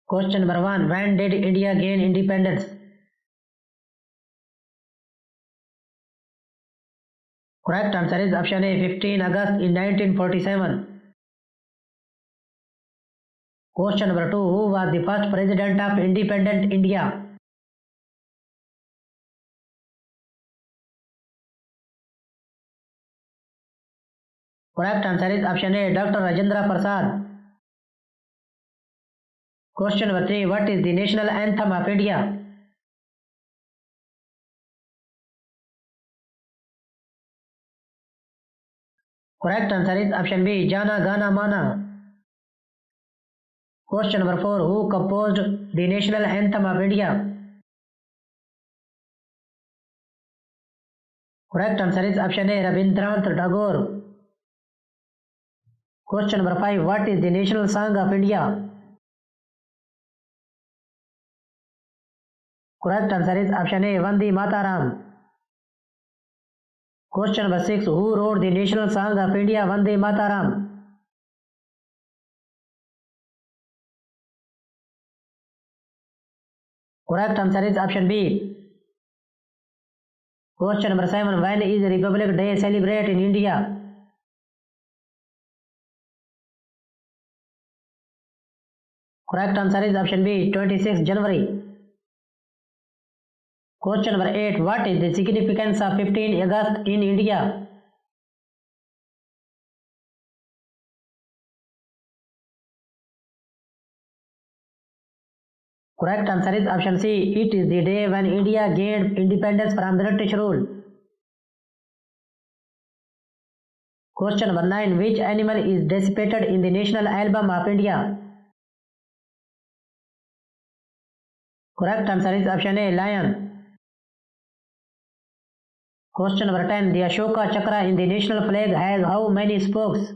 Question number 1. When did India gain independence? Correct answer is option A, 15 August in 1947. Question number 2. Who was the first president of independent India? Correct answer is option A, Dr. Rajendra Prasad. Question number 3. What is the national anthem of India? Correct answer is option B, Jana Gana Mana. Question number 4. Who composed the national anthem of India? Correct answer is option A, Rabindranath Tagore. Question number 5. What is the national song of India? Correct answer is option A, Vande Mataram. Question number 6. Who wrote the national song of India, Vande Mataram? Correct answer is option B. Question number 7. When is Republic Day celebrated in India? Correct answer is option B, 26 January. Question number 8. What is the significance of 15 August in India? Correct answer is option C. It is the day when India gained independence from British rule. Question number 9. Which animal is depicted in the National Album of India? Correct answer is option A, lion. Question number 10. The Ashoka Chakra in the national flag has how many spokes?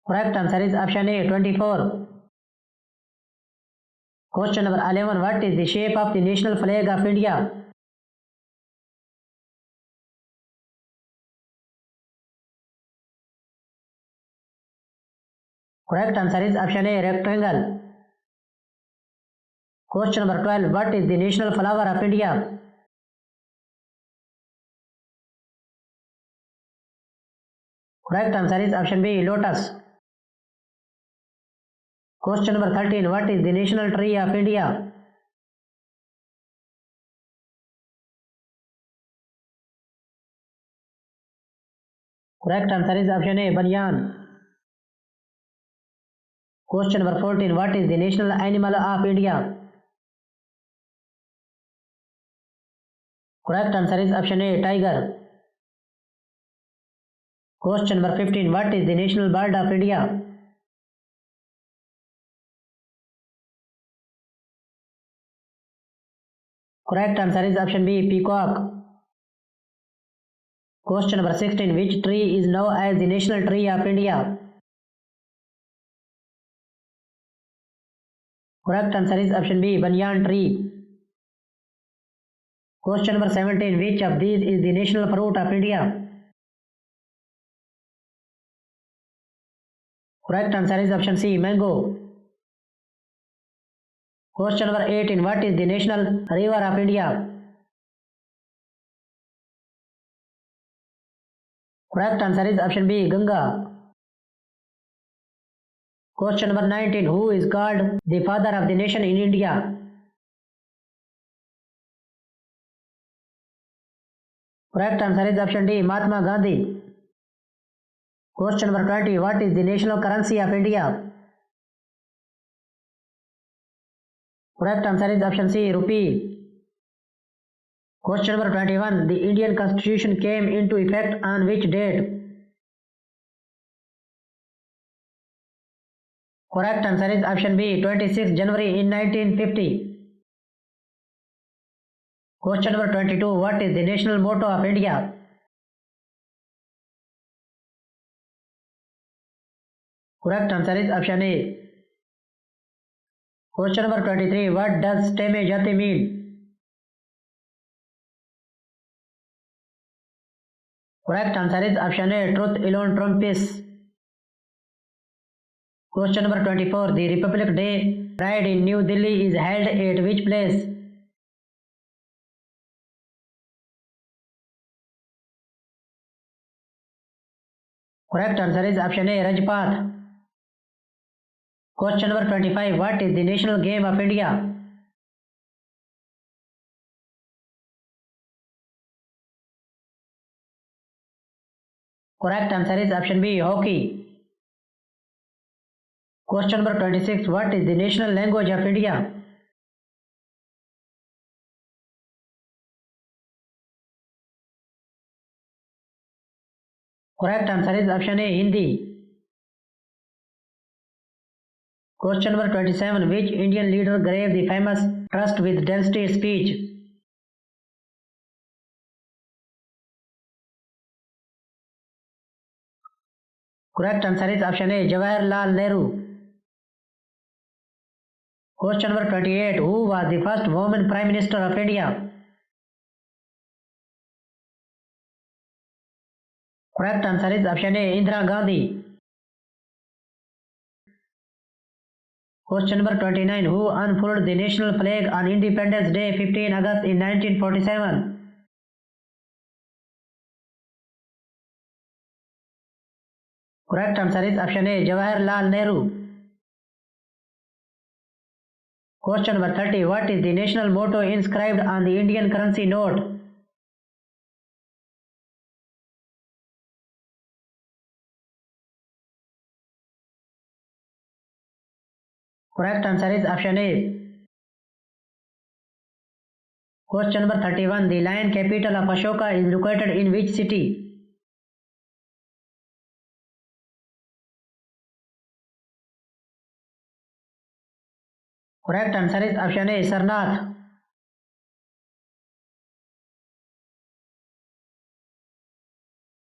Correct answer is option A, 24. Question number 11. What is the shape of the national flag of India? Correct answer is option A, rectangle. Question number 12. What is the national flower of India? Correct answer is option B, lotus. Question number 13. What is the national tree of India? Correct answer is option A, banyan. Question number 14. What is the national animal of India? Correct answer is option A, tiger. Question number 15. What is the national bird of India? Correct answer is option B, peacock. Question number 16. Which tree is known as the national tree of India? Correct answer is option B, banyan tree. Question number 17. Which of these is the national fruit of India? Correct answer is option C, mango. Question number 18. What is the national river of India? Correct answer is option B, Ganga. Question number 19. Who is called the father of the nation in India? Correct answer is option D, Mahatma Gandhi. Question number 20. What is the national currency of India? Correct answer is option C, rupee. Question number 21. The Indian Constitution came into effect on which date? Correct answer is option B, 26 January in 1950. Question number 22. What is the national motto of India? Correct answer is option A. Question number 23. What does Teme Jati mean? Correct answer is option A, truth alone trumps. Question number 24. The Republic Day Parade in New Delhi is held at which place? Correct answer is option A, Rajpath. Question number 25. What is the national game of India? Correct answer is option B, hockey. Question number 26. What is the national language of India? Correct answer is option A, Hindi. Question number 27. Which Indian leader gave the famous trust with density speech? Correct answer is option A, Jawaharlal Nehru. Question number 28. Who was the first woman Prime Minister of India? Correct answer is option A, Indira Gandhi. Question number 29. Who unfurled the national flag on Independence Day 15 August in 1947? Correct answer is option A, Jawaharlal Nehru. Question number 30. What is the national motto inscribed on the Indian currency note? Correct answer is option A. Question number 31. The lion capital of Ashoka is located in which city? Correct answer is option A, Sarnath.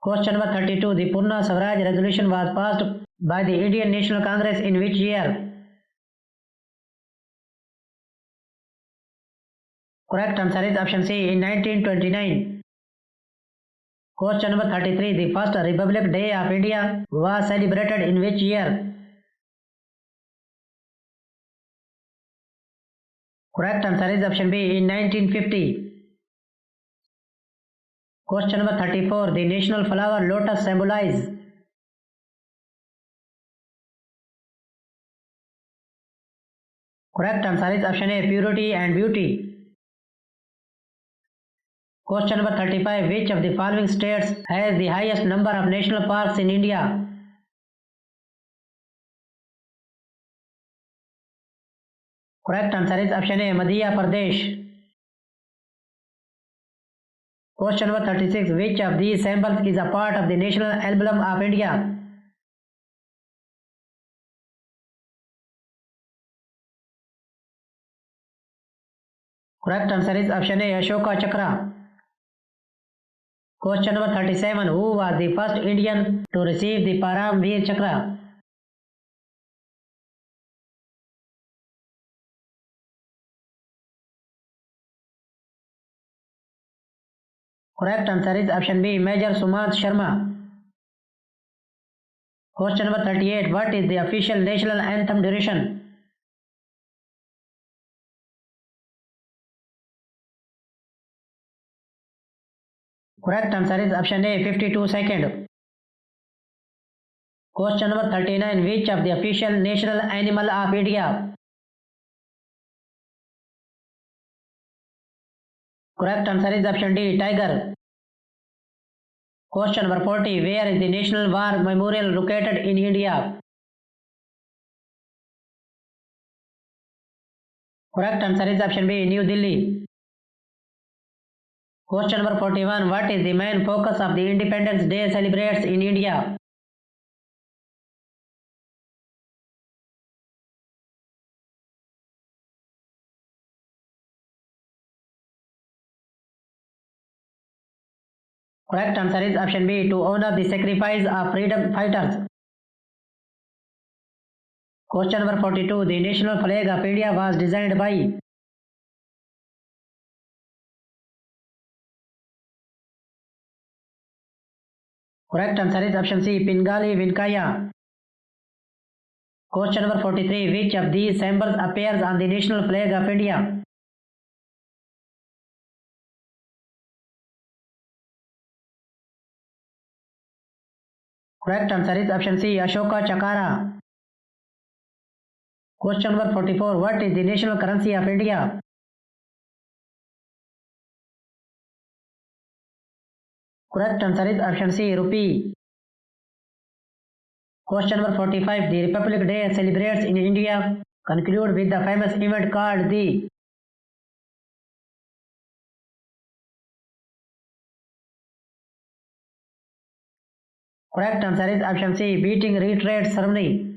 Question number 32. The Purna Swaraj resolution was passed by the Indian National Congress in which year? Correct answer is option C, in 1929. Question number 33. The first Republic Day of India was celebrated in which year? Correct answer is option B, in 1950. Question number 34. The national flower lotus symbolize? Correct answer is option A, purity and beauty. Question number 35. Which of the following states has the highest number of national parks in India? Correct answer is option A, Madhya Pradesh. Question number 36. Which of these symbols is a part of the national emblem of India? Correct answer is option A, Ashoka Chakra. Question number 37. Who was the first Indian to receive the Param Veer Chakra? Correct answer is option B, Major Sumant Sharma. Question number 38. What is the official national anthem duration? Correct answer is option A, 52 seconds. Question number 39. Which of the official national animal of India? Correct answer is option D, tiger. Question number 40. Where is the National War Memorial located in India? Correct answer is option B, New Delhi. Question number 41. What is the main focus of the Independence Day celebrates in India? Correct answer is option B, to honor the sacrifice of freedom fighters. Question number 42. The national flag of India was designed by? Correct answer is option C, Pingali Venkaya. Question number 43. Which of these symbols appears on the national flag of India? Correct answer is option C. Ashoka Chakra. Question number 44. What is the national currency of India? Correct answer is option C. Rupee. Question number 45. The Republic Day celebrates in India conclude with the famous event called the. Correct answer is option C. Beating retreat ceremony.